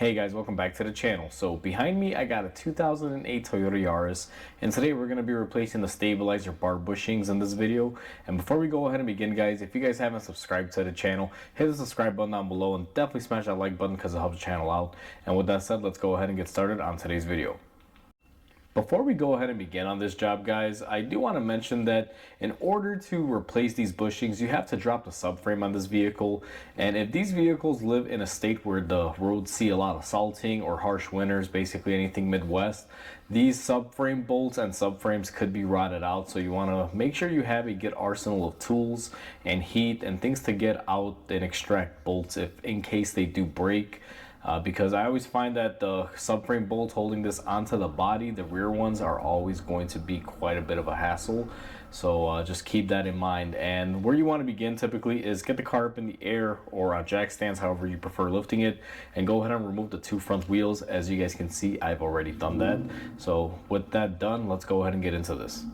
Hey guys, welcome back to the channel. So behind me I got a 2008 Toyota Yaris, and today we're going to be replacing the stabilizer bar bushings in this video. And before we go ahead and begin, guys, if you guys haven't subscribed to the channel, hit the subscribe button down below and definitely smash that like button because it helps the channel out. And with that said, let's go ahead and get started on today's video. Before we go ahead and begin on this job, guys, I do want to mention that in order to replace these bushings, you have to drop the subframe on this vehicle. And if these vehicles live in a state where the roads see a lot of salting or harsh winters, basically anything Midwest, these subframe bolts and subframes could be rotted out. So you want to make sure you have a good arsenal of tools and heat and things to get out and extract bolts if in case they do break. Because I always find that the subframe bolts holding this onto the body, the rear ones, are always going to be quite a bit of a hassle. So just keep that in mind. And where you want to begin typically is get the car up in the air or on jack stands, however you prefer lifting it, and go ahead and remove the two front wheels. As you guys can see, I've already done that. So with that done, let's go ahead and get into this.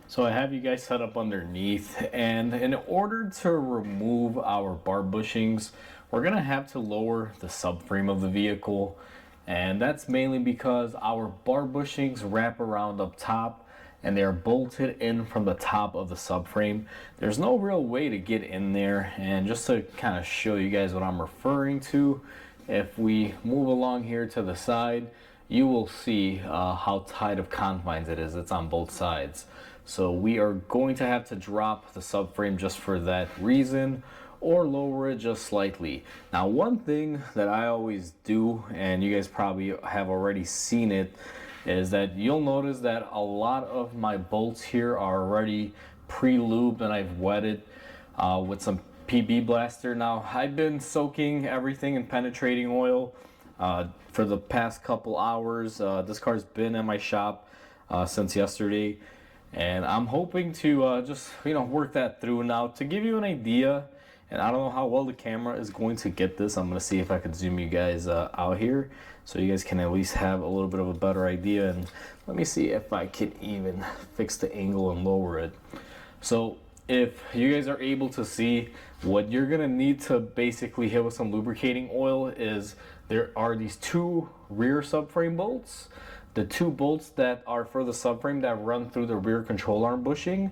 So I have you guys set up underneath, and in order to remove our bar bushings, we're gonna have to lower the subframe of the vehicle, and that's mainly because our bar bushings wrap around up top and they're bolted in from the top of the subframe. There's no real way to get in there, and just to kind of show you guys what I'm referring to, if we move along here to the side, you will see how tight of confines it is. It's on both sides. So we are going to have to drop the subframe just for that reason, or lower it just slightly. Now, one thing that I always do, and you guys probably have already seen it, is that you'll notice that a lot of my bolts here are already pre-lubed and I've wetted with some PB Blaster. Now, I've been soaking everything in penetrating oil for the past couple hours. This car's been in my shop since yesterday, and I'm hoping to just work that through. Now, to give you an idea, and I don't know how well the camera is going to get this, I'm going to see if I can zoom you guys out here so you guys can at least have a little bit of a better idea. And let me see if I can even fix the angle and lower it. So if you guys are able to see, what you're going to need to basically hit with some lubricating oil is there are these two rear subframe bolts. The two bolts that are for the subframe that run through the rear control arm bushing.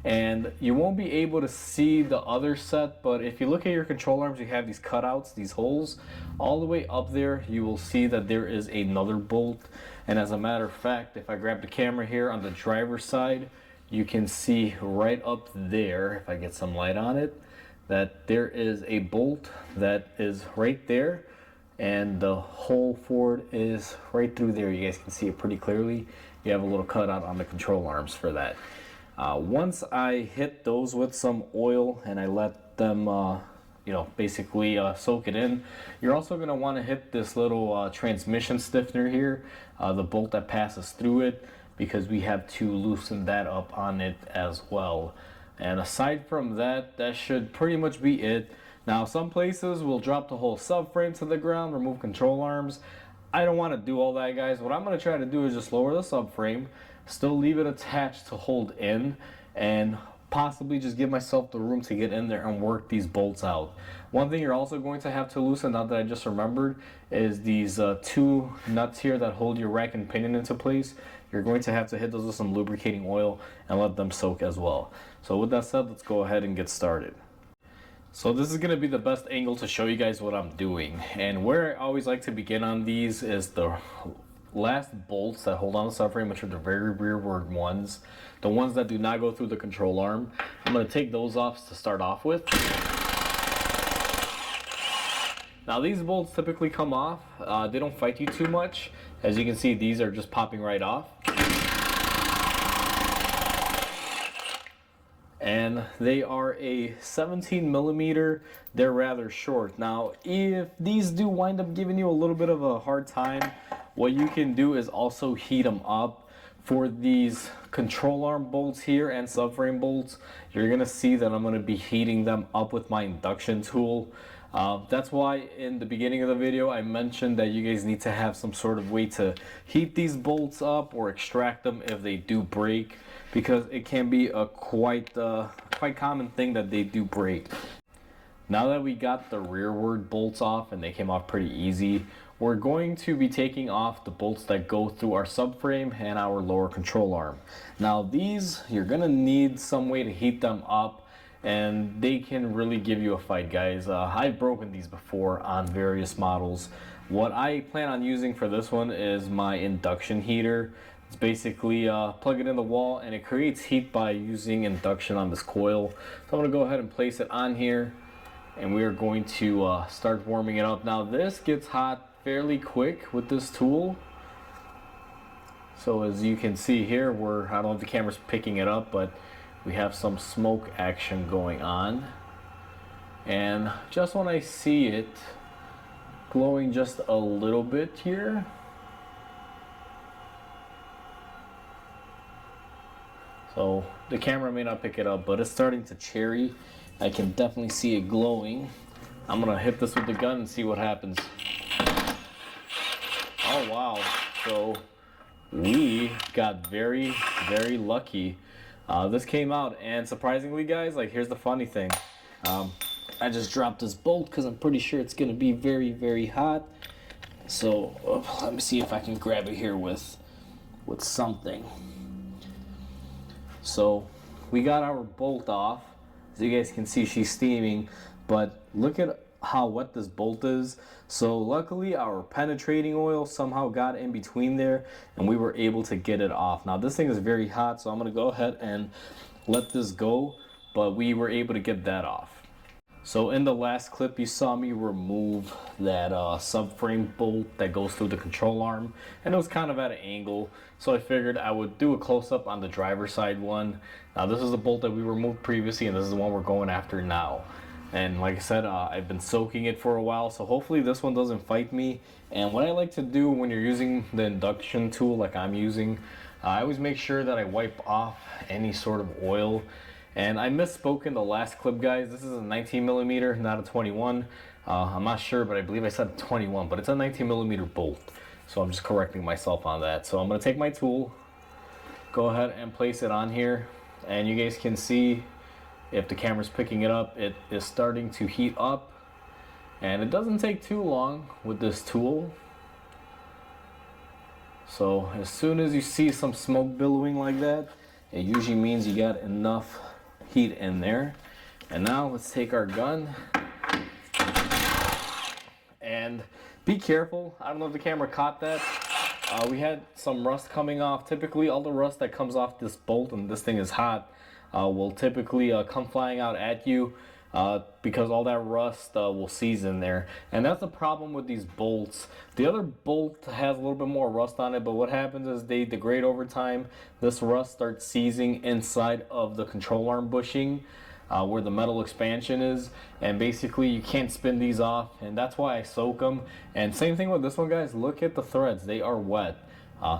And you won't be able to see the other set, but if you look at your control arms, you have these cutouts, these holes. All the way up there, you will see that there is another bolt. And as a matter of fact, if I grab the camera here on the driver's side, you can see right up there, if I get some light on it, that there is a bolt that is right there. And the hole for it is right through there. You guys can see it pretty clearly. You have a little cutout on the control arms for that. Once I hit those with some oil and I let them basically soak it in, you're also going to want to hit this little transmission stiffener here, the bolt that passes through it, because we have to loosen that up on it as well. And aside from that, that should pretty much be it. Now, some places will drop the whole subframe to the ground, remove control arms. I don't want to do all that, guys. What I'm going to try to do is just lower the subframe, still leave it attached to hold in, and possibly just give myself the room to get in there and work these bolts out. One thing you're also going to have to loosen, now that I just remembered, is these two nuts here that hold your rack and pinion into place. You're going to have to hit those with some lubricating oil and let them soak as well. So with that said, let's go ahead and get started. So this is going to be the best angle to show you guys what I'm doing. And where I always like to begin on these is the last bolts that hold on the subframe, which are the very rearward ones, the ones that do not go through the control arm. I'm going to take those off to start off with. Now, these bolts typically come off. They don't fight you too much. As you can see, these are just popping right off. And they are a 17 millimeter. They're rather short. Now, if these do wind up giving you a little bit of a hard time, what you can do is also heat them up. For these control arm bolts here and subframe bolts, you're gonna see that I'm gonna be heating them up with my induction tool. That's why in the beginning of the video I mentioned that you guys need to have some sort of way to heat these bolts up or extract them if they do break, because it can be a quite common thing that they do break. Now that we got the rearward bolts off and they came off pretty easy, we're going to be taking off the bolts that go through our subframe and our lower control arm. Now these, you're gonna need some way to heat them up, and they can really give you a fight, guys. I've broken these before on various models. What I plan on using for this one is my induction heater. It's basically plug it in the wall and it creates heat by using induction on this coil. So I'm gonna go ahead and place it on here, and we are going to start warming it up. Now this gets hot fairly quick with this tool. So as you can see here, I don't know if the camera's picking it up, but we have some smoke action going on. And just when I see it glowing just a little bit here, so the camera may not pick it up, but it's starting to cherry. I can definitely see it glowing. I'm gonna hit this with the gun and see what happens. Oh wow, so we got very, very lucky. This came out, and surprisingly guys, like here's the funny thing. I just dropped this bolt because I'm pretty sure it's gonna be very, very hot. So let me see if I can grab it here with something. So we got our bolt off. As you guys can see, she's steaming, but look at how wet this bolt is. So luckily our penetrating oil somehow got in between there and we were able to get it off. Now this thing is very hot, so I'm gonna go ahead and let this go, but we were able to get that off. So in the last clip you saw me remove that subframe bolt that goes through the control arm, and it was kind of at an angle, so I figured I would do a close-up on the driver's side one. Now this is the bolt that we removed previously, and this is the one we're going after now. And like I said, I've been soaking it for a while, so hopefully this one doesn't fight me. And what I like to do when you're using the induction tool like I'm using, I always make sure that I wipe off any sort of oil. And I misspoke in the last clip, guys. This is a 19 millimeter, not a 21. I'm not sure, but I believe I said 21, but it's a 19 millimeter bolt. So I'm just correcting myself on that. So I'm gonna take my tool, go ahead and place it on here. And you guys can see, if the camera's picking it up, it is starting to heat up. And it doesn't take too long with this tool. So as soon as you see some smoke billowing like that, it usually means you got enough heat in there. And now let's take our gun and be careful. I don't know if the camera caught that. We had some rust coming off. Typically all the rust that comes off this bolt, and this thing is hot, will typically come flying out at you because all that rust will seize in there. And that's the problem with these bolts. The other bolt has a little bit more rust on it, but what happens is they degrade over time. This rust starts seizing inside of the control arm bushing where the metal expansion is, and basically you can't spin these off, and that's why I soak them. And same thing with this one, guys. Look at the threads, they are wet.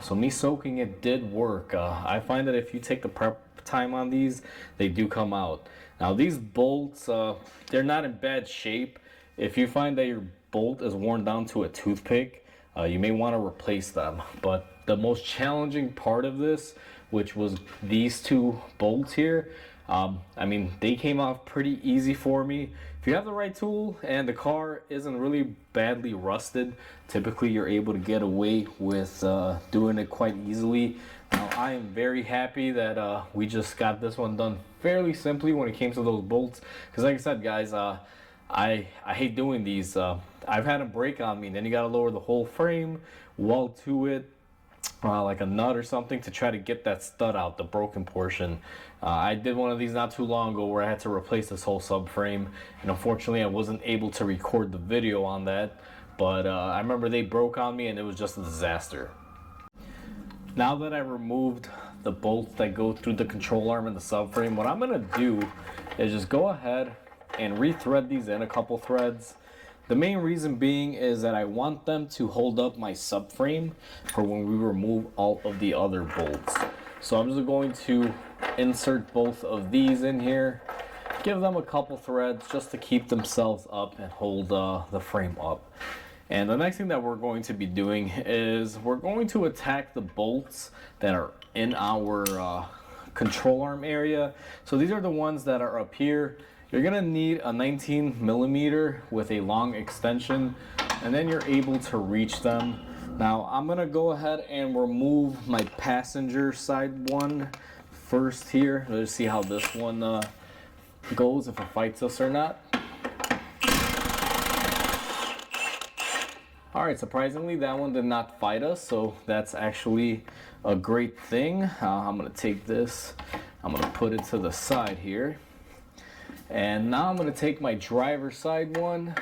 So me soaking it did work. I find that if you take the prep time on these, they do come out. Now these bolts, they're not in bad shape. If you find that your bolt is worn down to a toothpick, you may want to replace them. But the most challenging part of this, which was these two bolts here, I mean, they came off pretty easy for me. If you have the right tool and the car isn't really badly rusted, typically you're able to get away with doing it quite easily. Now I am very happy that we just got this one done fairly simply when it came to those bolts, because like I said, guys, I hate doing these. I've had them break on me, and then you got to lower the whole frame, weld to it like a nut or something to try to get that stud out, the broken portion. I did one of these not too long ago where I had to replace this whole subframe, and unfortunately I wasn't able to record the video on that, but I remember they broke on me and it was just a disaster. Now that I removed the bolts that go through the control arm and the subframe, what I'm gonna do is just go ahead and rethread these in a couple threads. The main reason being is that I want them to hold up my subframe for when we remove all of the other bolts. So I'm just going to insert both of these in here, give them a couple threads just to keep themselves up and hold the frame up. And the next thing that we're going to be doing is we're going to attack the bolts that are in our control arm area. So these are the ones that are up here. you're gonna need a 19 millimeter with a long extension, and then you're able to reach them. Now I'm gonna go ahead and remove my passenger side one first here. Let's see how this one goes, if it fights us or not. Alright, surprisingly that one did not fight us, so that's actually a great thing. I'm gonna take this, I'm gonna put it to the side here. And now I'm gonna take my driver's side one.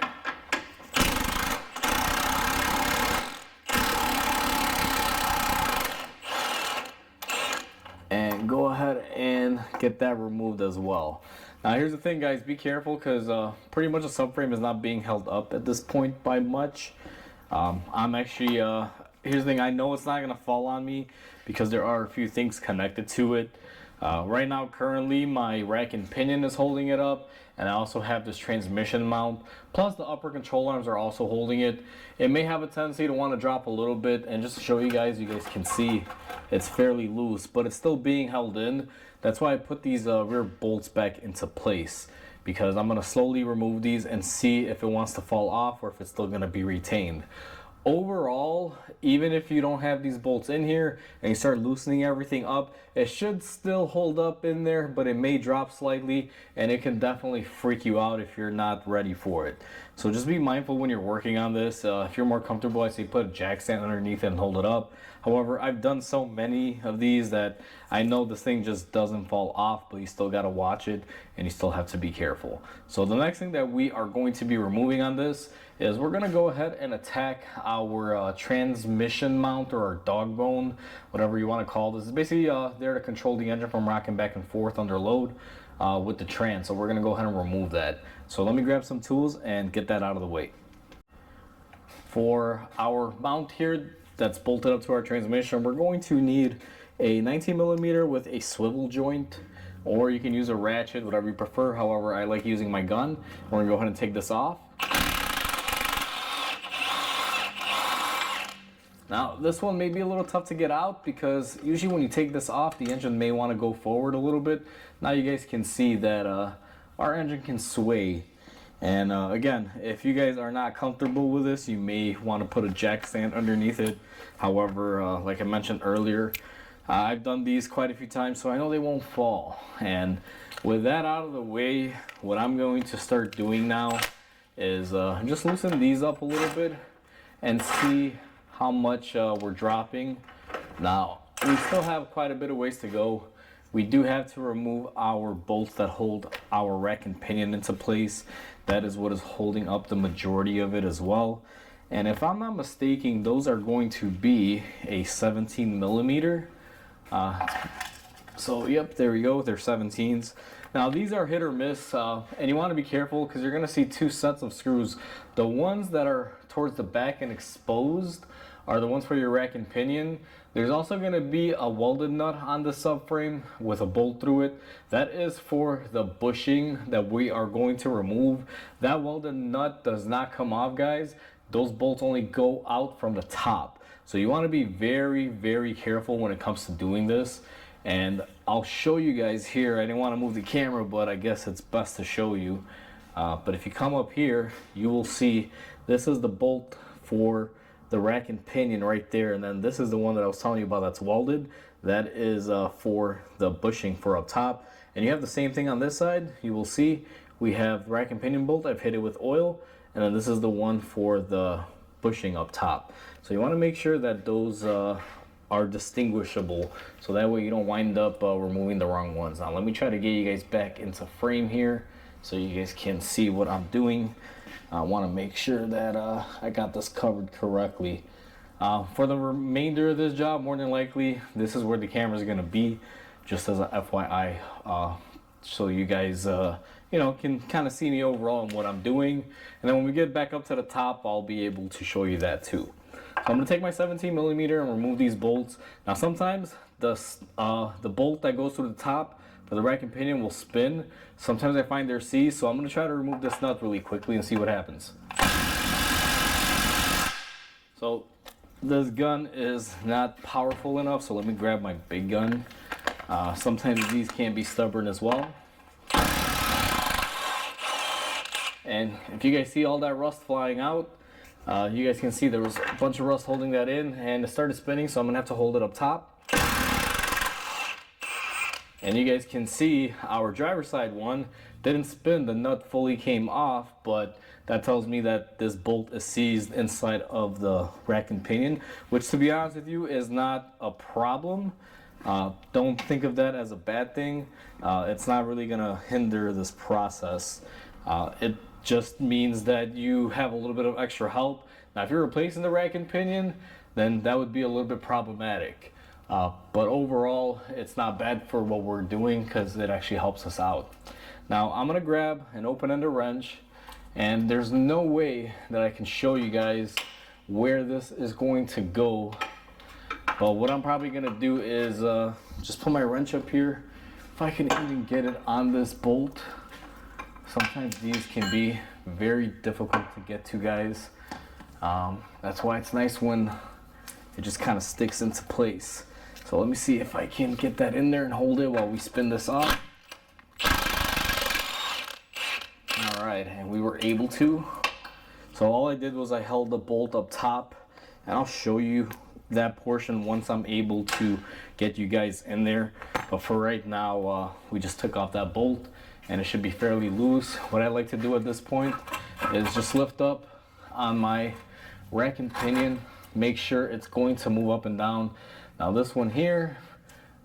And go ahead and get that removed as well. Now here's the thing, guys, be careful, because pretty much the subframe is not being held up at this point by much. I'm actually, here's the thing, I know it's not going to fall on me because there are a few things connected to it. Right now, currently, my rack and pinion is holding it up, and I also have this transmission mount, plus the upper control arms are also holding it. It may have a tendency to want to drop a little bit, and just to show you guys can see it's fairly loose, but it's still being held in. That's why I put these rear bolts back into place, because I'm going to slowly remove these and see if it wants to fall off or if it's still going to be retained. Overall, even if you don't have these bolts in here and you start loosening everything up, it should still hold up in there, but it may drop slightly, and it can definitely freak you out if you're not ready for it. So just be mindful when you're working on this. If you're more comfortable, I say put a jack stand underneath it and hold it up. However, I've done so many of these that I know this thing just doesn't fall off, but you still got to watch it and you still have to be careful. So the next thing that we are going to be removing on this is we're going to go ahead and attack our transmission mount, or our dog bone, whatever you want to call this. It's basically there to control the engine from rocking back and forth under load with the trans. So we're going to go ahead and remove that. So let me grab some tools and get that out of the way. For our mount here that's bolted up to our transmission, we're going to need a 19 millimeter with a swivel joint, or you can use a ratchet, whatever you prefer. However, I like using my gun. We're going to go ahead and take this off. Now this one may be a little tough to get out, because usually when you take this off, the engine may want to go forward a little bit. Now you guys can see that our engine can sway. And again, if you guys are not comfortable with this, you may want to put a jack stand underneath it. However, like I mentioned earlier, I've done these quite a few times, so I know they won't fall. And with that out of the way, what I'm going to start doing now is just loosen these up a little bit and see how much we're dropping. Now, we still have quite a bit of ways to go. We do have to remove our bolts that hold our rack and pinion into place. That is what is holding up the majority of it as well. And if I'm not mistaken, those are going to be a 17 millimeter. So yep, there we go, they're 17s. Now these are hit or miss, and you want to be careful because you're going to see two sets of screws. The ones that are towards the back and exposed are the ones for your rack and pinion. There's also going to be a welded nut on the subframe with a bolt through it. That is for the bushing that we are going to remove. That welded nut does not come off, guys. Those bolts only go out from the top. So you want to be very, very careful when it comes to doing this. And I'll show you guys here. I didn't want to move the camera, but I guess it's best to show you. But if you come up here, you will see this is the bolt for the rack and pinion right there, and then this is the one that I was telling you about that's welded. That is for the bushing for up top. And you have the same thing on this side. You will see we have rack and pinion bolt. I've hit it with oil, and then this is the one for the bushing up top. So you want to make sure that those are distinguishable, so that way you don't wind up removing the wrong ones. Now let me try to get you guys back into frame here so you guys can see what I'm doing. I want to make sure that I got this covered correctly. For the remainder of this job, more than likely, this is where the camera is going to be, just as a FYI, so you guys you know, can kind of see me overall and what I'm doing. And then when we get back up to the top, I'll be able to show you that too. So I'm going to take my 17 millimeter and remove these bolts. Now sometimes the bolt that goes through the top for the rack and pinion will spin. Sometimes I find they're seized, so I'm going to try to remove this nut really quickly and see what happens. So this gun is not powerful enough, so let me grab my big gun. Sometimes these can be stubborn as well. and if you guys see all that rust flying out, you guys can see there was a bunch of rust holding that in, and it started spinning, so I'm gonna have to hold it up top. And you guys can see our driver's side one didn't spin, the nut fully came off, but that tells me that this bolt is seized inside of the rack and pinion, which, to be honest with you, is not a problem. Don't think of that as a bad thing. It's not really gonna hinder this process. It just means that you have a little bit of extra help. Now, if you're replacing the rack and pinion, then that would be a little bit problematic. But overall, it's not bad for what we're doing because it actually helps us out. Now, I'm gonna grab an open-ended wrench, and there's no way that I can show you guys where this is going to go. But what I'm probably gonna do is just put my wrench up here. If I can even get it on this bolt. Sometimes these can be very difficult to get to, guys. That's why it's nice when it just kind of sticks into place. So let me see if I can get that in there and hold it while we spin this up. All right, and we were able to. So all I did was I held the bolt up top, and I'll show you that portion once I'm able to get you guys in there. But for right now, we just took off that bolt, and it should be fairly loose. What I like to do at this point is just lift up on my rack and pinion, make sure it's going to move up and down. Now this one here,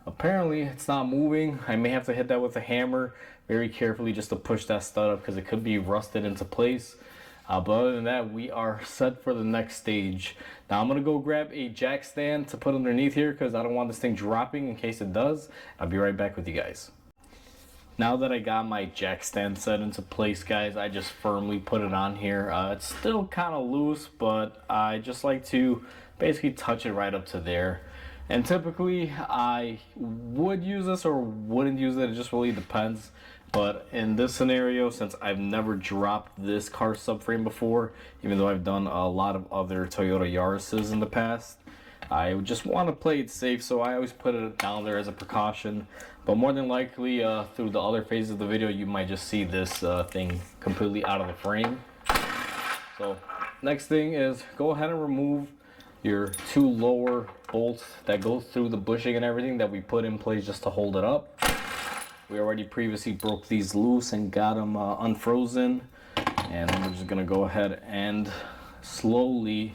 apparently it's not moving. I may have to hit that with a hammer very carefully just to push that stud up because it could be rusted into place. But other than that, we are set for the next stage. Now I'm gonna go grab a jack stand to put underneath here because I don't want this thing dropping in case it does. I'll be right back with you guys. Now that I got my jack stand set into place, guys, I just firmly put it on here. It's still kind of loose, but I just like to basically touch it right up to there. And typically I would use this or wouldn't use it, it just really depends. But in this scenario, since I've never dropped this car subframe before, even though I've done a lot of other Toyota Yarises in the past, I just want to play it safe, so I always put it down there as a precaution. But more than likely, through the other phases of the video, you might just see this thing completely out of the frame. So next thing is go ahead and remove your two lower bolts that go through the bushing and everything that we put in place just to hold it up. We already previously broke these loose and got them unfrozen, and we're just gonna go ahead and slowly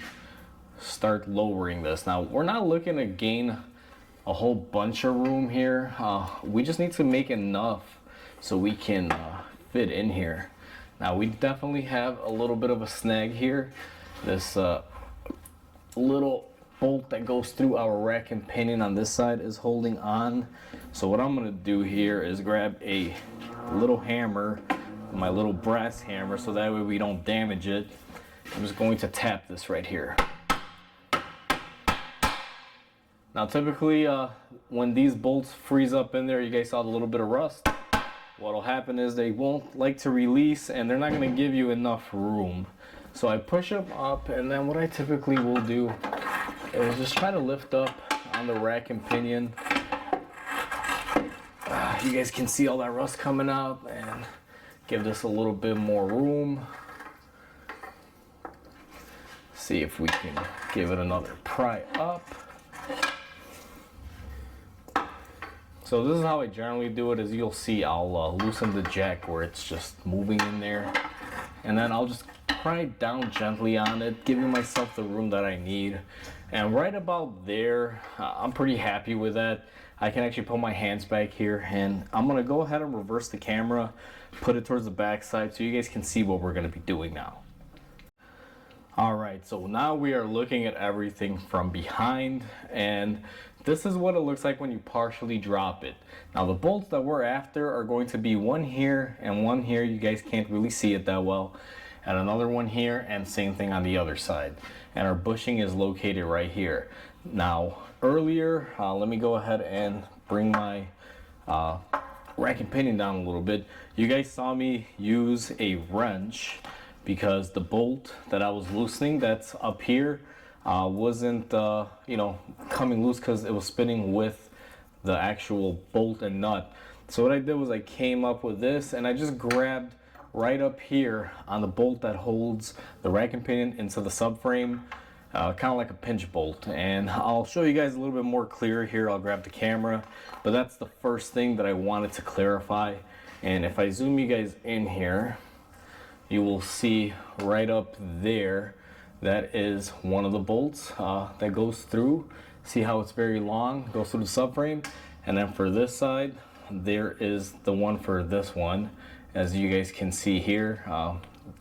start lowering this. Now we're not looking to gain a whole bunch of room here. We just need to make enough so we can fit in here. Now we definitely have a little bit of a snag here. This little bolt that goes through our rack and pinion on this side is holding on. So what I'm gonna do here is grab a little hammer, my little brass hammer, so that way we don't damage it. I'm just going to tap this right here. Now typically when these bolts freeze up in there, you guys saw the little bit of rust. What'll happen is they won't like to release and they're not gonna give you enough room. So I push them up, and then what I typically will do is just try to lift up on the rack and pinion. You guys can see all that rust coming out, and give this a little bit more room. See if we can give it another pry up. So this is how I generally do it. As you'll see, I'll loosen the jack where it's just moving in there, and then I'll just pry down gently on it, giving myself the room that I need. And right about there, I'm pretty happy with that. I can actually put my hands back here, and I'm gonna go ahead and reverse the camera, put it towards the back side so you guys can see what we're gonna be doing now. All right, so now we are looking at everything from behind, and this is what it looks like when you partially drop it. Now the bolts that we're after are going to be one here and one here. You guys can't really see it that well. And another one here, and same thing on the other side. And our bushing is located right here. Now earlier, let me go ahead and bring my rack and pinion down a little bit. You guys saw me use a wrench because the bolt that I was loosening that's up here wasn't coming loose because it was spinning with the actual bolt and nut. So what I did was I came up with this, and I just grabbed right up here on the bolt that holds the rack and pinion into the subframe, kind of like a pinch bolt. And I'll show you guys a little bit more clear here. I'll grab the camera, but that's the first thing that I wanted to clarify. And if I zoom you guys in here, you will see right up there, that is one of the bolts that goes through. See how it's very long, goes through the subframe. And then for this side, there is the one for this one. As you guys can see here,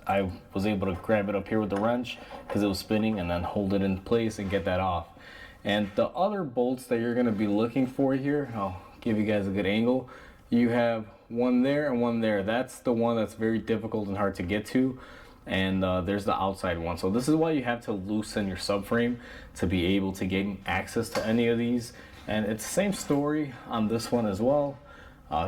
I was able to grab it up here with the wrench because it was spinning, and then hold it in place and get that off. And the other bolts that you're going to be looking for here, I'll give you guys a good angle. You have one there and one there. That's the one that's very difficult and hard to get to. And there's the outside one. So this is why you have to loosen your subframe to be able to gain access to any of these. And it's the same story on this one as well.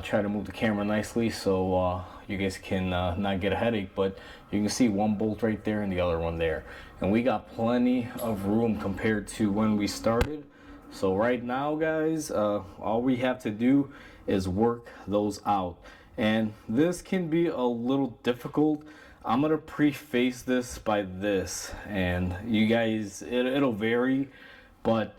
Try to move the camera nicely so you guys can not get a headache, but you can see one bolt right there and the other one there. And we got plenty of room compared to when we started. So right now, guys, all we have to do is work those out. And this can be a little difficult. I'm gonna preface this by this, and you guys, it'll vary, but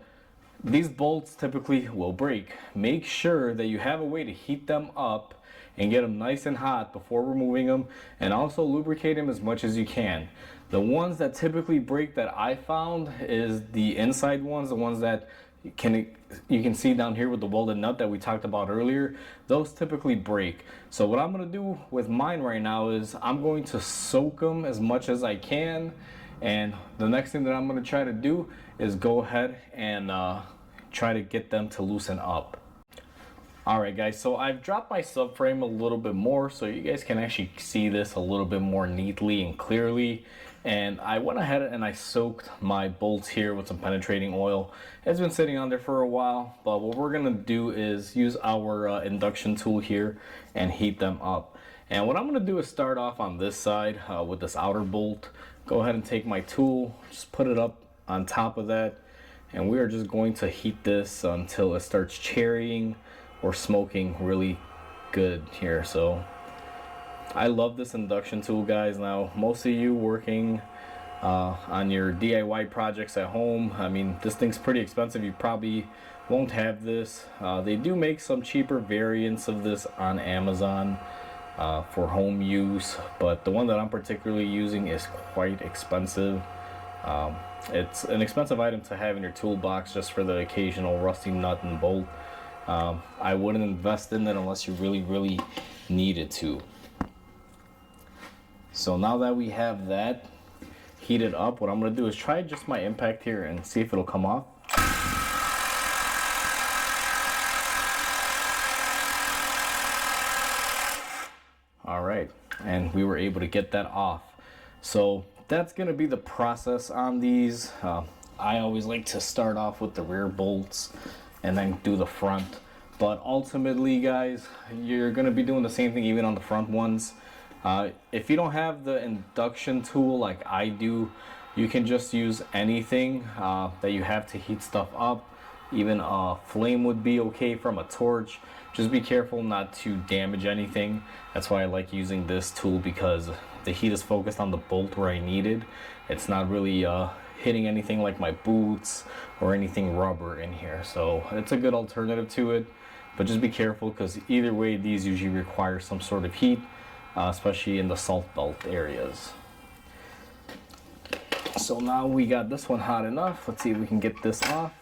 these bolts typically will break. Make sure that you have a way to heat them up and get them nice and hot before removing them, and also lubricate them as much as you can. The ones that typically break that I found is the inside ones, the ones that you can see down here with the welded nut that we talked about earlier. Those typically break. So what I'm going to do with mine right now is I'm going to soak them as much as I can, and the next thing that I'm going to try to do is go ahead and try to get them to loosen up. Alright guys, so I've dropped my subframe a little bit more so you guys can actually see this a little bit more neatly and clearly. And I went ahead and I soaked my bolts here with some penetrating oil. It's been sitting on there for a while, but what we're gonna do is use our induction tool here and heat them up. And what I'm gonna do is start off on this side with this outer bolt. Go ahead and take my tool, just put it up on top of that, and we are just going to heat this until it starts cherrying or smoking really good here. So I love this induction tool, guys. Now, most of you working on your DIY projects at home, I mean, this thing's pretty expensive. You probably won't have this. They do make some cheaper variants of this on Amazon for home use, but the one that I'm particularly using is quite expensive. It's an expensive item to have in your toolbox just for the occasional rusty nut and bolt. I wouldn't invest in it unless you really needed to. So now that we have that heated up, what I'm going to do is try just my impact here and see if it'll come off. All right, and we were able to get that off. So that's going to be the process on these. I always like to start off with the rear bolts and then do the front. But ultimately, guys, you're going to be doing the same thing even on the front ones. If you don't have the induction tool like I do, you can just use anything that you have to heat stuff up. Even a flame would be okay from a torch. Just be careful not to damage anything. That's why I like using this tool, because the heat is focused on the bolt where I need it. It's not really hitting anything like my boots or anything rubber in here. So it's a good alternative to it. But just be careful, because either way, these usually require some sort of heat. Especially in the salt belt areas. So now we got this one hot enough. Let's see if we can get this off.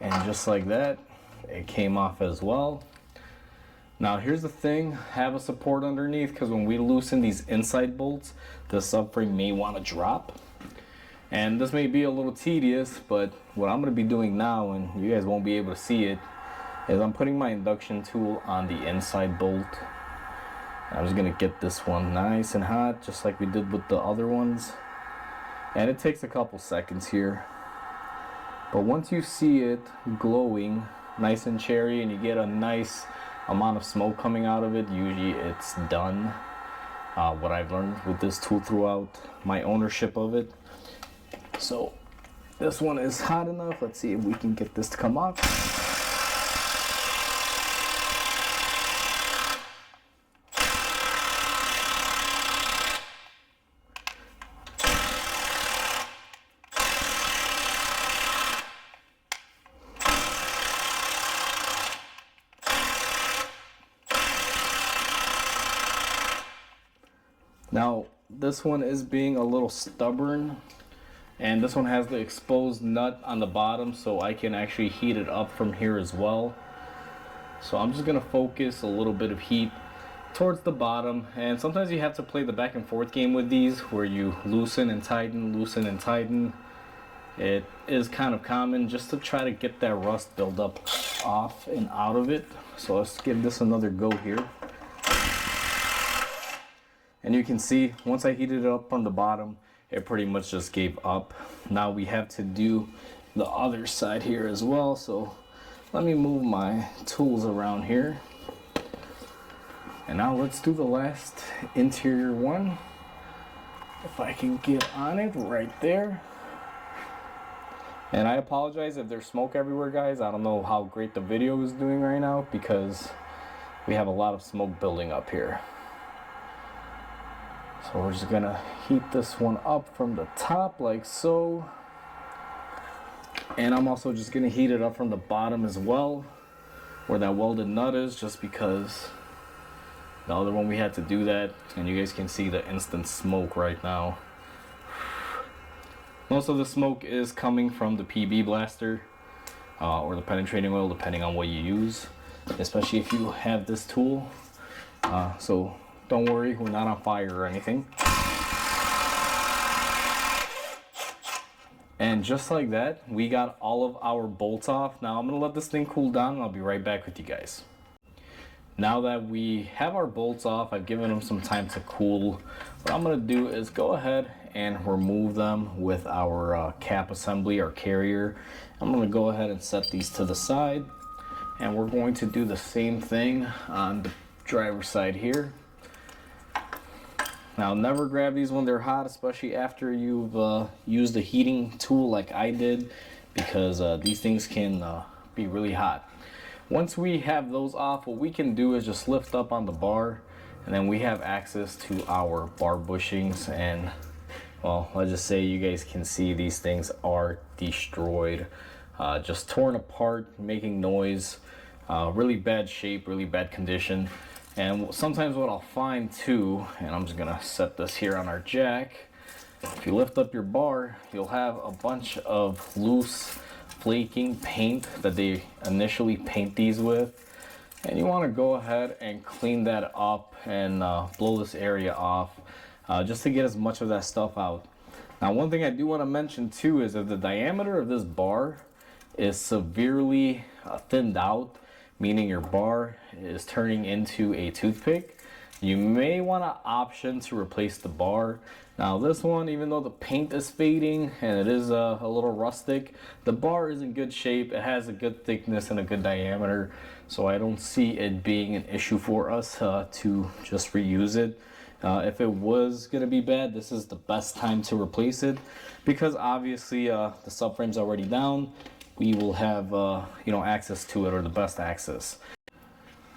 And just like that, it came off as well. Now here's the thing, have a support underneath, because when we loosen these inside bolts, the subframe may want to drop. And this may be a little tedious, but what I'm going to be doing now, and you guys won't be able to see it, is I'm putting my induction tool on the inside bolt. I'm just going to get this one nice and hot, just like we did with the other ones. And it takes a couple seconds here. But once you see it glowing nice and cherry and you get a nice amount of smoke coming out of it, usually it's done. What I've learned with this tool throughout my ownership of it. So this one is hot enough. Let's see if we can get this to come off. Now this one is being a little stubborn, and this one has the exposed nut on the bottom, so I can actually heat it up from here as well. So I'm just gonna focus a little bit of heat towards the bottom, and sometimes you have to play the back and forth game with these where you loosen and tighten, loosen and tighten. It is kind of common just to try to get that rust buildup off and out of it. So let's give this another go here. And you can see once I heated it up from the bottom, it pretty much just gave up. Now we have to do the other side here as well. So let me move my tools around here. And now let's do the last interior one. If I can get on it right there. And I apologize if there's smoke everywhere, guys. I don't know how great the video is doing right now because we have a lot of smoke building up here. So we're just gonna heat this one up from the top like so. And I'm also just gonna heat it up from the bottom as well, where that welded nut is, just because the other one we had to do that, and you guys can see the instant smoke right now. Most of the smoke is coming from the PB blaster or the penetrating oil, depending on what you use, especially if you have this tool. So don't worry, we're not on fire or anything. And just like that, we got all of our bolts off. Now I'm gonna let this thing cool down and I'll be right back with you guys. Now that we have our bolts off, I've given them some time to cool. What I'm gonna do is go ahead and remove them with our cap assembly or carrier. I'm gonna go ahead and set these to the side, and we're going to do the same thing on the driver's side here. Now never grab these when they're hot, especially after you've used a heating tool like I did, because these things can be really hot. Once we have those off, what we can do is just lift up on the bar, and then we have access to our bar bushings. And well, let's just say you guys can see these things are destroyed, just torn apart, making noise, really bad shape, really bad condition. And sometimes what I'll find too, and I'm just gonna set this here on our jack, if you lift up your bar, you'll have a bunch of loose flaking paint that they initially paint these with, and you want to go ahead and clean that up and blow this area off, just to get as much of that stuff out. Now one thing I do want to mention too is that the diameter of this bar is severely thinned out, meaning your bar is turning into a toothpick. You may want to option to replace the bar. Now this one, even though the paint is fading and it is a little rustic, the bar is in good shape. It has a good thickness and a good diameter, so I don't see it being an issue for us to just reuse it. If it was gonna be bad, this is the best time to replace it, because obviously the subframe's already down. We will have access to it, or the best access.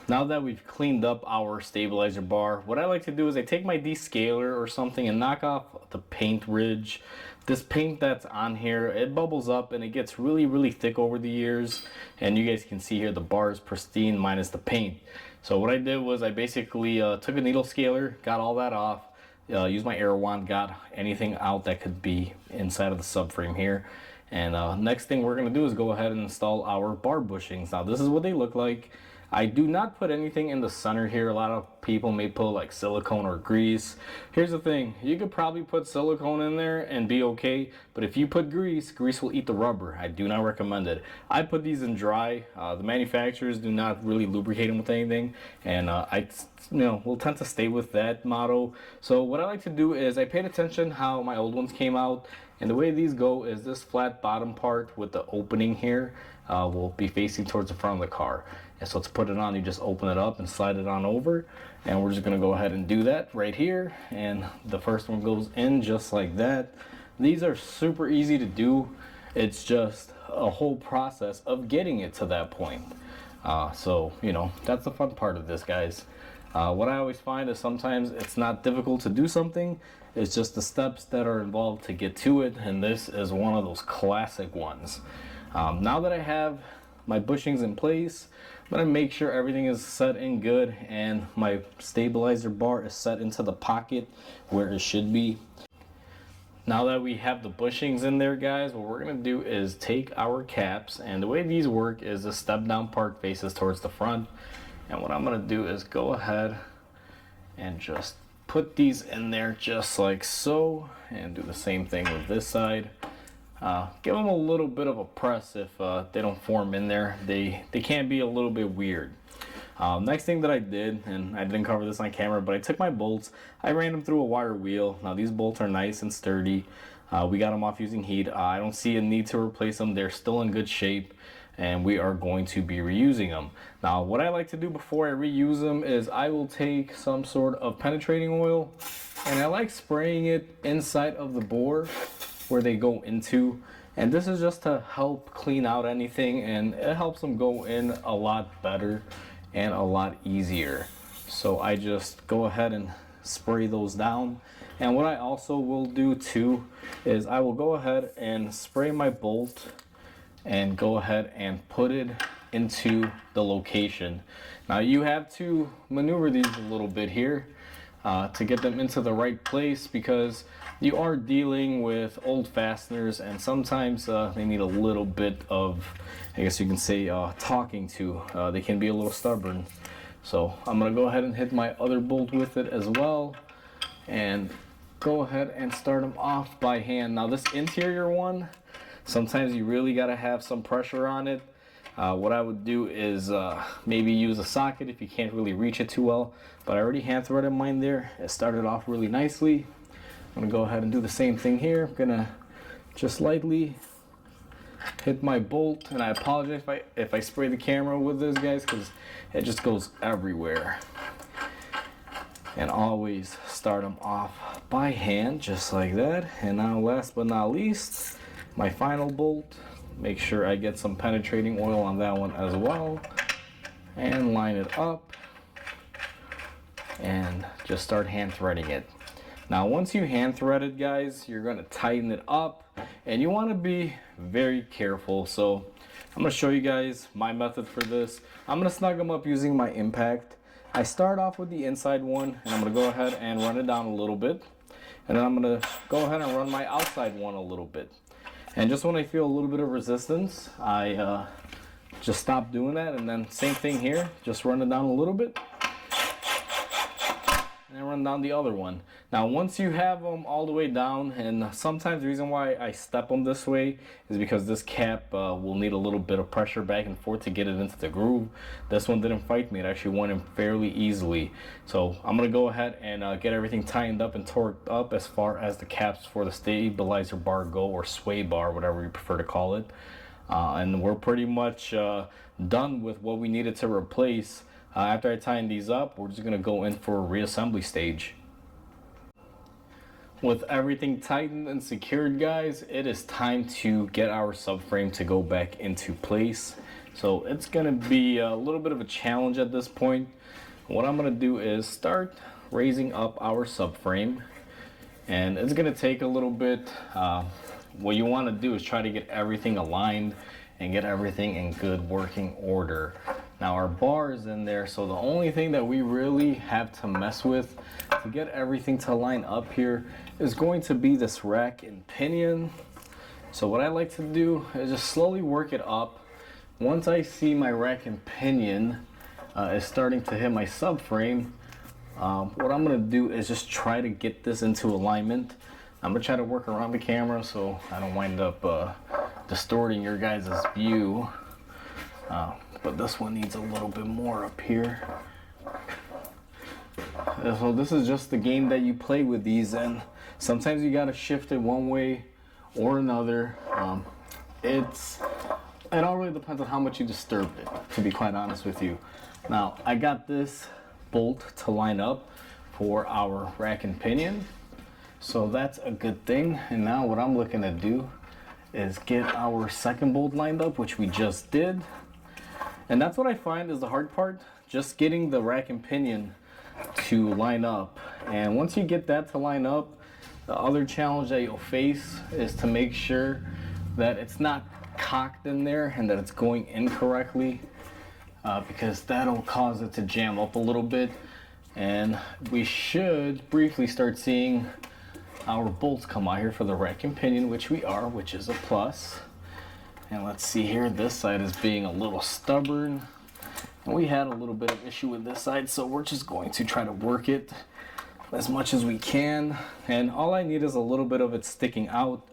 Now that we've cleaned up our stabilizer bar, what I like to do is I take my descaler or something and knock off the paint ridge. This paint that's on here, it bubbles up and it gets really thick over the years. And you guys can see here the bar is pristine minus the paint. So what I did was I basically took a needle scaler, got all that off, used my air wand, got anything out that could be inside of the subframe here. And next thing we're gonna do is go ahead and install our bar bushings. Now this is what they look like. I do not put anything in the center here. A lot of people may put like silicone or grease. Here's the thing, you could probably put silicone in there and be okay, but if you put grease will eat the rubber. I do not recommend it. I put these in dry. The manufacturers do not really lubricate them with anything, and I will tend to stay with that motto. So what I like to do is I paid attention how my old ones came out, and the way these go is this flat bottom part with the opening here will be facing towards the front of the car. And so to put it on, you just open it up and slide it on over, and we're just gonna go ahead and do that right here. And the first one goes in just like that. These are super easy to do. It's just a whole process of getting it to that point. So that's the fun part of this, guys. What I always find is sometimes it's not difficult to do something, it's just the steps that are involved to get to it, and this is one of those classic ones. Now that I have my bushings in place, I'm gonna make sure everything is set in good and my stabilizer bar is set into the pocket where it should be. Now that we have the bushings in there, guys, what we're gonna do is take our caps, and the way these work is the step down part faces towards the front. And what I'm gonna do is go ahead and just put these in there just like so, and do the same thing with this side. Give them a little bit of a press if they don't form in there. They can be a little bit weird. Next thing that I did, and I didn't cover this on camera, but I took my bolts, I ran them through a wire wheel. Now these bolts are nice and sturdy. We got them off using heat. I don't see a need to replace them. They're still in good shape, and we are going to be reusing them. Now what I like to do before I reuse them is I will take some sort of penetrating oil, and I like spraying it inside of the bore where they go into. And this is just to help clean out anything, and it helps them go in a lot better and a lot easier. So I just go ahead and spray those down. And what I also will do too is I will go ahead and spray my bolt and go ahead and put it into the location. Now you have to maneuver these a little bit here to get them into the right place, because you are dealing with old fasteners, and sometimes they need a little bit of, I guess you can say, talking to. They can be a little stubborn. So I'm gonna go ahead and hit my other bolt with it as well, and go ahead and start them off by hand. Now this interior one, sometimes you really gotta have some pressure on it. What I would do is maybe use a socket if you can't really reach it too well, but I already hand threaded mine there. It started off really nicely. I'm gonna go ahead and do the same thing here. I'm gonna just lightly hit my bolt, and I apologize if I spray the camera with this, guys, because it just goes everywhere. And always start them off by hand, just like that. And now last but not least, my final bolt. Make sure I get some penetrating oil on that one as well, and line it up and just start hand threading it. Now once you hand thread it, guys, you're going to tighten it up, and you want to be very careful. So I'm going to show you guys my method for this. I'm going to snug them up using my impact. I start off with the inside one, and I'm going to go ahead and run it down a little bit, and then I'm going to go ahead and run my outside one a little bit. And just when I feel a little bit of resistance, I just stop doing that, and then same thing here, just run it down a little bit, and then run down the other one. Now once you have them all the way down, and sometimes the reason why I step them this way is because this cap will need a little bit of pressure back and forth to get it into the groove. This one didn't fight me, it actually went in fairly easily. So I'm gonna go ahead and get everything tightened up and torqued up as far as the caps for the stabilizer bar go, or sway bar, whatever you prefer to call it. And we're pretty much done with what we needed to replace. After I tighten these up, we're just gonna go in for a reassembly stage. With everything tightened and secured, guys, it is time to get our subframe to go back into place. So it's gonna be a little bit of a challenge at this point. What I'm gonna do is start raising up our subframe, and it's gonna take a little bit. What you wanna do is try to get everything aligned and get everything in good working order. Now our bar is in there, so the only thing that we really have to mess with to get everything to line up here is going to be this rack and pinion. So what I like to do is just slowly work it up. Once I see my rack and pinion is starting to hit my subframe, what I'm gonna do is just try to get this into alignment. I'm gonna try to work around the camera so I don't wind up distorting your guys' view. But this one needs a little bit more up here. So this is just the game that you play with these, and sometimes you gotta shift it one way or another. It all really depends on how much you disturb it, to be quite honest with you. Now I got this bolt to line up for our rack and pinion, so that's a good thing. And now what I'm looking to do is get our second bolt lined up, which we just did. And that's what I find is the hard part, just getting the rack and pinion to line up. And once you get that to line up, the other challenge that you'll face is to make sure that it's not cocked in there and that it's going in correctly. because that'll cause it to jam up a little bit. And we should briefly start seeing our bolts come out here for the rack and pinion, which we are, which is a plus. And let's see here, this side is being a little stubborn. And we had a little bit of issue with this side, so we're just going to try to work it as much as we can. And all I need is a little bit of it sticking out,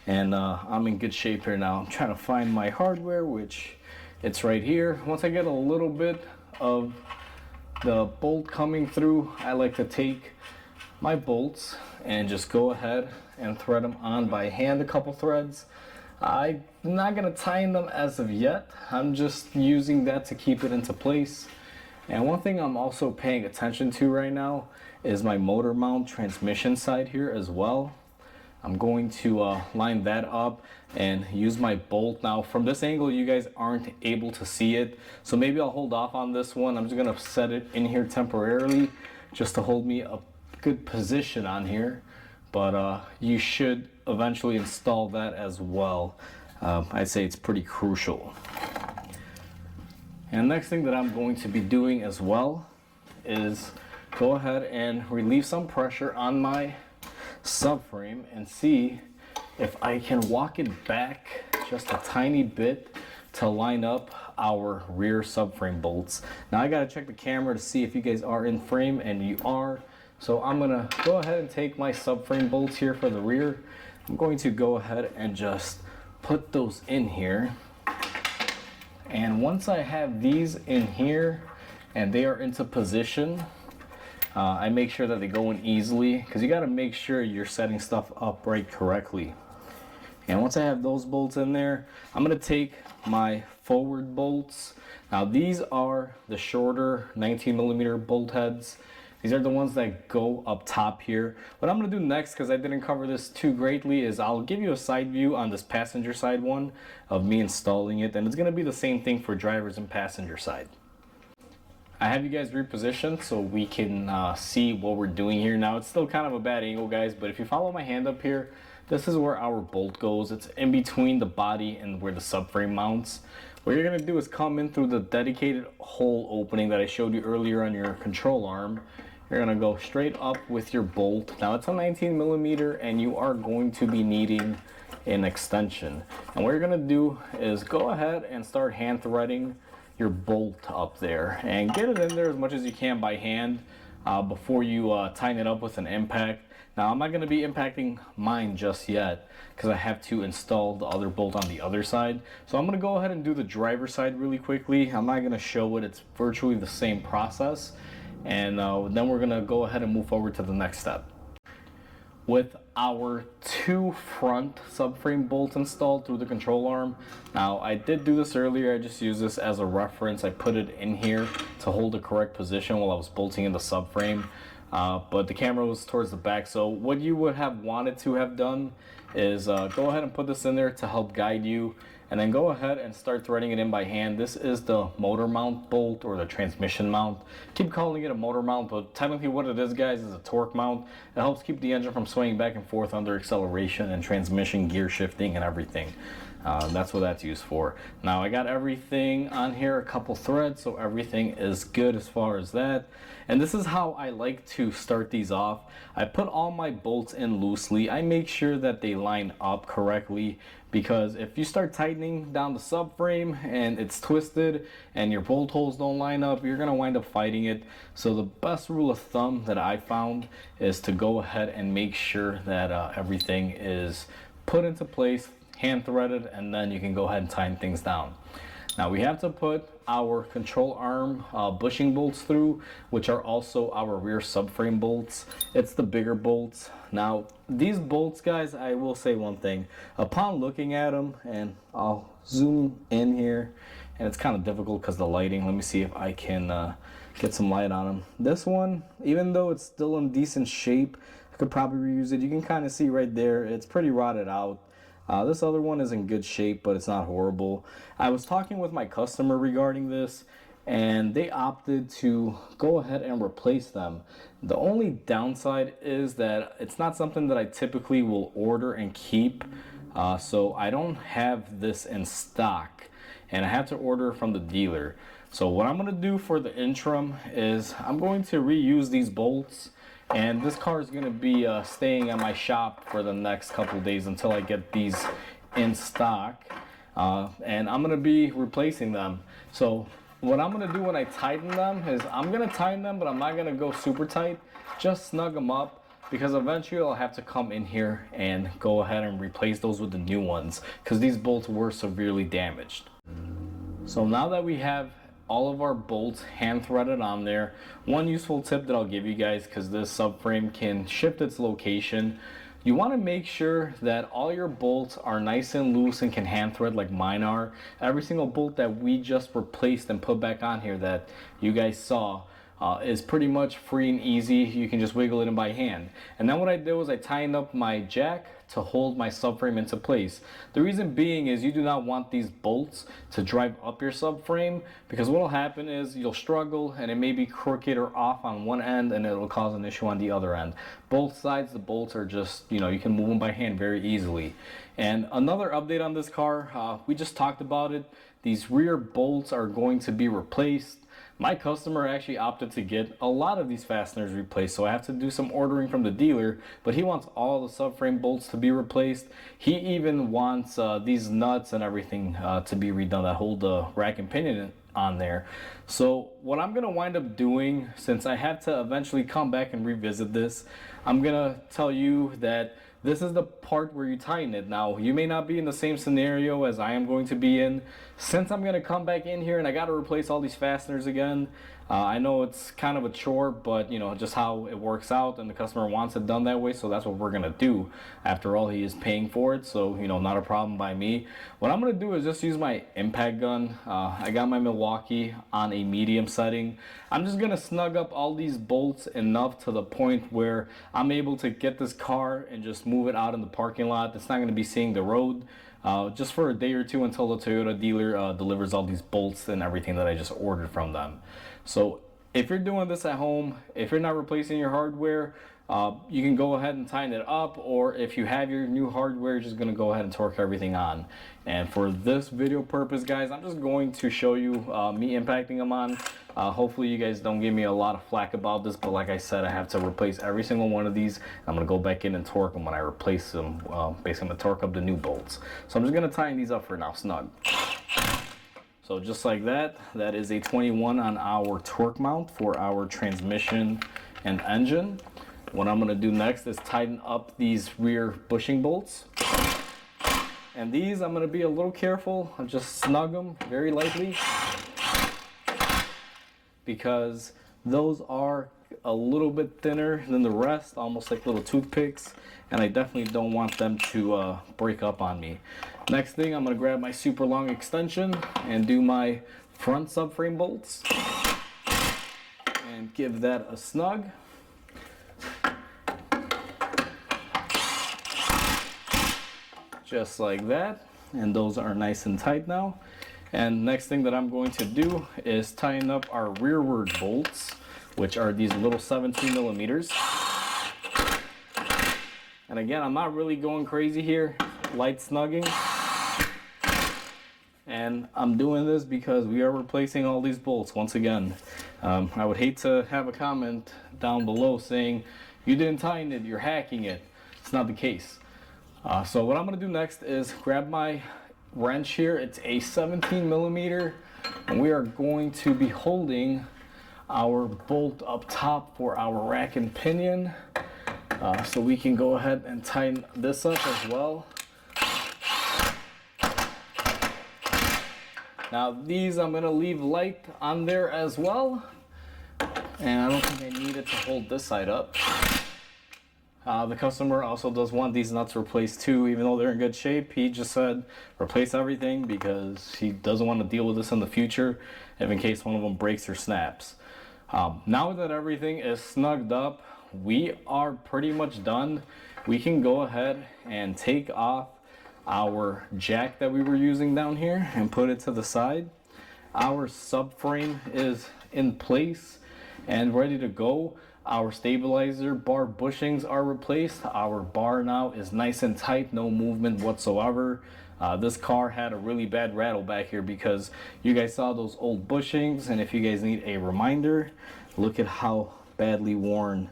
and I'm in good shape here now. I'm trying to find my hardware, which it's right here. Once I get a little bit of the bolt coming through, I like to take my bolts and just go ahead and thread them on by hand, a couple threads. I'm not gonna tighten them as of yet. I'm just using that to keep it into place. And one thing I'm also paying attention to right now is my motor mount transmission side here as well. I'm going to line that up and use my bolt. Now from this angle you guys aren't able to see it, so maybe I'll hold off on this one. I'm just gonna set it in here temporarily just to hold me a good position on here, but you should eventually install that as well. I'd say it's pretty crucial. And next thing that I'm going to be doing as well is go ahead and relieve some pressure on my subframe and see if I can walk it back just a tiny bit to line up our rear subframe bolts. Now I gotta check the camera to see if you guys are in frame, and you are. So I'm gonna go ahead and take my subframe bolts here for the rear. I'm going to go ahead and just put those in here. And once I have these in here and they are into position, I make sure that they go in easily, because you got to make sure you're setting stuff up right correctly. And once I have those bolts in there, I'm going to take my forward bolts. Now these are the shorter 19mm bolt heads. These are the ones that go up top here. What I'm going to do next, because I didn't cover this too greatly, is I'll give you a side view on this passenger side one of me installing it, and it's going to be the same thing for drivers and passenger side. I have you guys repositioned so we can see what we're doing here. Now it's still kind of a bad angle, guys, but if you follow my hand up here, this is where our bolt goes. It's in between the body and where the subframe mounts. What you're going to do is come in through the dedicated hole opening that I showed you earlier on your control arm. You're going to go straight up with your bolt. Now it's a 19mm, and you are going to be needing an extension. And what you're going to do is go ahead and start hand threading your bolt up there, and get it in there as much as you can by hand before you tighten it up with an impact. Now I'm not going to be impacting mine just yet because I have to install the other bolt on the other side. So I'm going to go ahead and do the driver side really quickly. I'm not going to show it. It's virtually the same process. And then we're going to go ahead and move forward to the next step. With our two front subframe bolts installed through the control arm. Now I did do this earlier, I just use this as a reference. I put it in here to hold the correct position while I was bolting in the subframe, but the camera was towards the back. So what you would have wanted to have done is go ahead and put this in there to help guide you, and then go ahead and start threading it in by hand. This is the motor mount bolt, or the transmission mount. Keep calling it a motor mount, but technically what it is, guys, is a torque mount. It helps keep the engine from swaying back and forth under acceleration and transmission gear shifting and everything. That's what that's used for. Now I got everything on here, a couple threads, so everything is good as far as that. And this is how I like to start these off. I put all my bolts in loosely. I make sure that they line up correctly, because if you start tightening down the subframe and it's twisted and your bolt holes don't line up, you're gonna wind up fighting it. So the best rule of thumb that I found is to go ahead and make sure that everything is put into place, hand threaded, and then you can go ahead and tighten things down. Now we have to put our control arm bushing bolts through, which are also our rear subframe bolts. It's the bigger bolts. Now these bolts, guys, I will say one thing. Upon looking at them, and I'll zoom in here, and it's kind of difficult because the lighting. Let me see if I can get some light on them. This one, even though it's still in decent shape, I could probably reuse it. You can kind of see right there, it's pretty rotted out. This other one is in good shape, but it's not horrible. I was talking with my customer regarding this, and they opted to go ahead and replace them. The only downside is that it's not something that I typically will order and keep, so I don't have this in stock, and I have to order from the dealer. So what I'm going to do for the interim is I'm going to reuse these bolts, and this car is going to be staying at my shop for the next couple days until I get these in stock, and I'm going to be replacing them. So what I'm going to do when I tighten them is I'm going to tighten them, but I'm not going to go super tight, just snug them up, because eventually I'll have to come in here and go ahead and replace those with the new ones, because these bolts were severely damaged. So now that we have all of our bolts hand threaded on there, one useful tip that I'll give you guys, because this subframe can shift its location, you want to make sure that all your bolts are nice and loose and can hand thread like mine are. Every single bolt that we just replaced and put back on here that you guys saw is pretty much free and easy. You can just wiggle it in by hand. And then what I did was I tightened up my jack to hold my subframe into place. The reason being is you do not want these bolts to drive up your subframe, because what will happen is you'll struggle and it may be crooked or off on one end and it'll cause an issue on the other end. Both sides, the bolts are just, you know, you can move them by hand very easily. And another update on this car, we just talked about it. These rear bolts are going to be replaced. My customer actually opted to get a lot of these fasteners replaced, so I have to do some ordering from the dealer, but he wants all the subframe bolts to be replaced. He even wants these nuts and everything to be redone that hold the rack and pinion on there. So what I'm gonna wind up doing, since I have to eventually come back and revisit this, I'm gonna tell you that this is the part where you tighten it. Now, you may not be in the same scenario as I am going to be in. Since I'm going to come back in here and I got to replace all these fasteners again, I know it's kind of a chore, but you know, just how it works out, and the customer wants it done that way, so that's what we're going to do. After all, he is paying for it, so you know, not a problem by me. What I'm going to do is just use my impact gun. I got my Milwaukee on a medium setting. I'm just going to snug up all these bolts enough to the point where I'm able to get this car and just move it out in the parking lot. It's not going to be seeing the road just for a day or two until the Toyota dealer delivers all these bolts and everything that I just ordered from them. So if you're doing this at home, if you're not replacing your hardware, you can go ahead and tighten it up, or if you have your new hardware, you're just going to go ahead and torque everything on. And for this video purpose, guys, I'm just going to show you me impacting them on. Hopefully you guys don't give me a lot of flack about this, but like I said, I have to replace every single one of these. I'm going to go back in and torque them when I replace them. Basically, I'm going to torque up the new bolts. So I'm just going to tighten these up for now, snug. So just like that, that is a 21 on our torque mount for our transmission and engine. What I'm going to do next is tighten up these rear bushing bolts. And these, I'm going to be a little careful. I'll just snug them very lightly, because those are a little bit thinner than the rest, almost like little toothpicks, and I definitely don't want them to break up on me. Next thing, I'm going to grab my super long extension and do my front subframe bolts and give that a snug. Just like that, and those are nice and tight now. And next thing that I'm going to do is tighten up our rearward bolts, which are these little 17 millimeters. And again, I'm not really going crazy here, light snugging. And I'm doing this because we are replacing all these bolts once again. I would hate to have a comment down below saying, you didn't tighten it, you're hacking it. It's not the case. So what I'm going to do next is grab my wrench here. It's a 17 millimeter, and we are going to be holding our bolt up top for our rack and pinion. So we can go ahead and tighten this up as well. Now these I'm going to leave light on there as well, and I don't think I need it to hold this side up. The customer also does want these nuts replaced too, even though they're in good shape. He just said replace everything because he doesn't want to deal with this in the future if in case one of them breaks or snaps. Now that everything is snugged up, we are pretty much done. We can go ahead and take off our jack that we were using down here and put it to the side. Our subframe is in place and ready to go. Our stabilizer bar bushings are replaced. Our bar now is nice and tight, no movement whatsoever. This car had a really bad rattle back here because you guys saw those old bushings, and if you guys need a reminder, look at how badly worn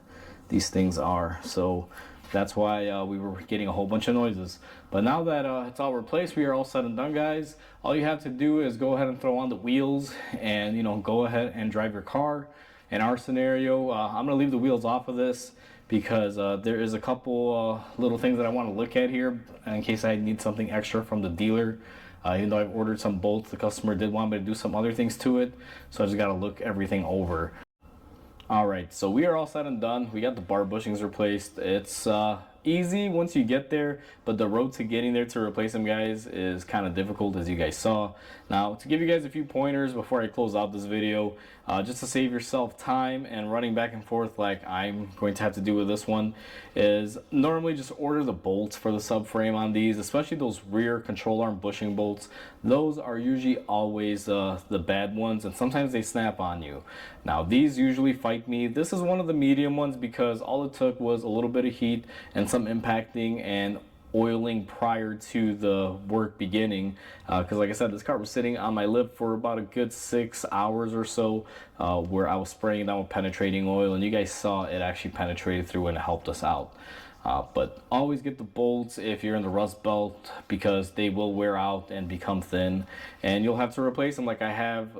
these things are. So that's why we were getting a whole bunch of noises. But now that it's all replaced, we are all said and done, guys. All you have to do is go ahead and throw on the wheels and, you know, go ahead and drive your car. In our scenario, I'm gonna leave the wheels off of this because there is a couple little things that I want to look at here in case I need something extra from the dealer. Even though I've ordered some bolts, the customer did want me to do some other things to it, so I just got to look everything over. Alright, so we are all set and done. We got the bar bushings replaced. It's easy once you get there, but the road to getting there to replace them, guys, is kind of difficult, as you guys saw. Now, to give you guys a few pointers before I close out this video, just to save yourself time and running back and forth like I'm going to have to do with this one, is normally just order the bolts for the subframe on these, especially those rear control arm bushing bolts. Those are usually always the bad ones, and sometimes they snap on you. Now, these usually fight me. This is one of the medium ones because all it took was a little bit of heat and some impacting and oiling prior to the work beginning, because like I said, this car was sitting on my lip for about a good 6 hours or so, where I was spraying down with penetrating oil, and you guys saw it actually penetrated through and it helped us out. But always get the bolts if you're in the rust belt, because they will wear out and become thin, and you'll have to replace them like I have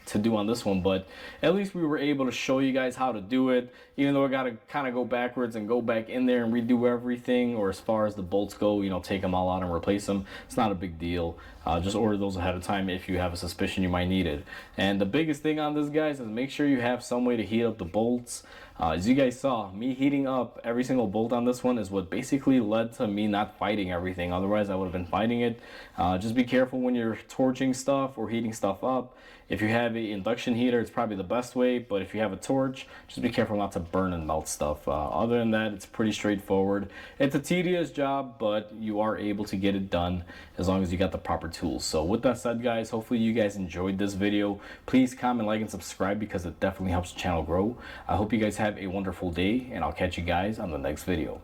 to do on this one. But at least we were able to show you guys how to do it, even though I got to kind of go backwards and go back in there and redo everything, or as far as the bolts go, you know, take them all out and replace them. It's not a big deal. Just order those ahead of time if you have a suspicion you might need it. And the biggest thing on this, guys, is make sure you have some way to heat up the bolts. As you guys saw, me heating up every single bolt on this one is what basically led to me not fighting everything. Otherwise, I would have been fighting it. Just be careful when you're torching stuff or heating stuff up. If you have an induction heater, it's probably the best way, but if you have a torch, just be careful not to burn and melt stuff. Other than that, it's pretty straightforward. It's a tedious job, but you are able to get it done as long as you got the proper tools. So with that said, guys, hopefully you guys enjoyed this video. Please comment, like, and subscribe because it definitely helps the channel grow. I hope you guys have a wonderful day, and I'll catch you guys on the next video.